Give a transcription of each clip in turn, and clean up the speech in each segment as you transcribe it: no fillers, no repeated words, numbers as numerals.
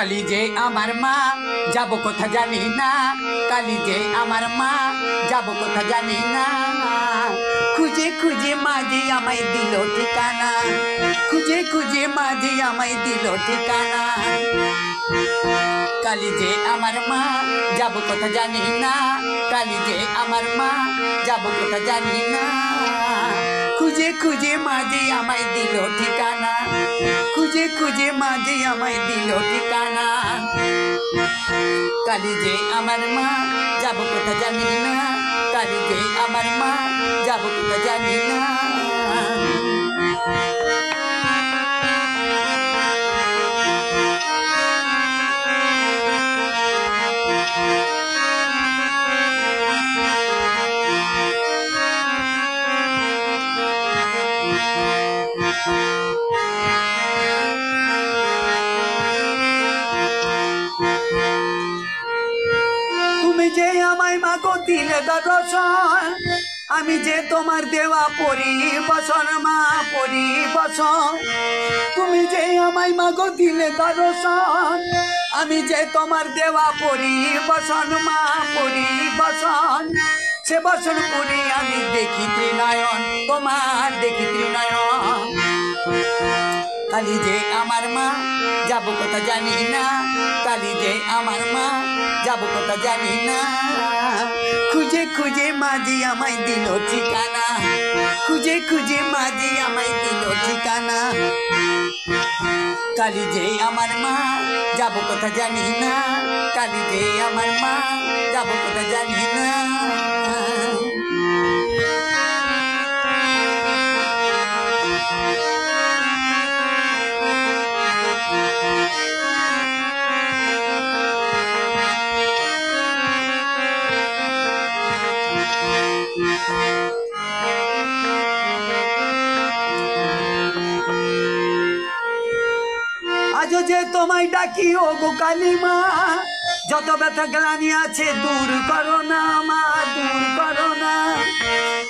কালি যে আমার মা যাব কোথা জানি না, কালি যে আমার মা যাব কোথা জানি না। খুঁজে খুঁজে মাঝি আমায় দিল ঠিকানা, খুঁজে খুঁজে মাঝি আমায় দিল ঠিকানা। কালি যে আমার মা যাব কোথা জানি না, কালি যে আমার মা যাব কোথা জানি না। খুঁজে খুঁজে মাঝি আমায় দিল ঠিকানা, খুঁজে খুঁজে মাঝি আমায় দিল ঠিকানা। কালি যে আমার মা যাব কোথা জানি না, কালি যে আমার মা যাব কোথা জানি না। তুমি যে আমায় মাগো দিলে দর্শন, আমি যে তোমার দেওয়া পরিবসন মা পরিবসন। তুমি যে আমায় মাগো দিলে দর্শন, আমি যে তোমার দেওয়া পরিবসন মা পরিবসন। সে বসন পুরি আমি দেখি ত্রিনয়ন, তোমার দেখি ত্রিনয়ন। কালি যে আমার মা যাব কোথা জানি না, কালি যে আমার মা যাব কোথা জানি না। খুঁজে খুঁজে মাঝি আমায় দিল ঠিকানা, খুঁজে খুঁজে মাঝি আমায় দিল ঠিকানা। কালি যে আমার মা যাব কোথা জানি না, কালি যে আমার মা যাব কোথা জানি না। আজও যে তোমায় ডাকি ও গো কালী মা, যত ব্যথা গ্লানি আছে দূর করো না মা দূর করো না।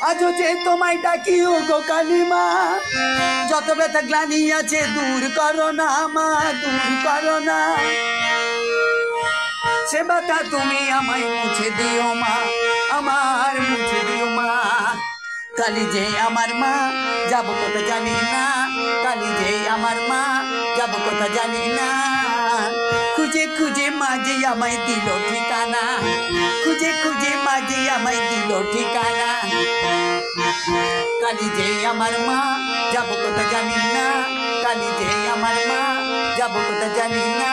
আজও যে তোমায় ডাকি ও গো কালী মা, যত ব্যথা গ্লানি আছে দূর করো না মা দূর করো না। সে ব্যথা তুমি আমায় মুছে দিও মা, আমার মুছে দিও মা। কালি যে আমার মা যাব কোথা জানি না, কালি যে আমার মা যাব কোথা জানি না। খুঁজে খুঁজে মাঝি আমায় দিল ঠিকানা, খুঁজে খুঁজে মাঝি আমায় দিল ঠিকানা। কালি যে আমার মা যাব কোথা জানি না, কালি যে আমার মা যাব কোথা জানি না।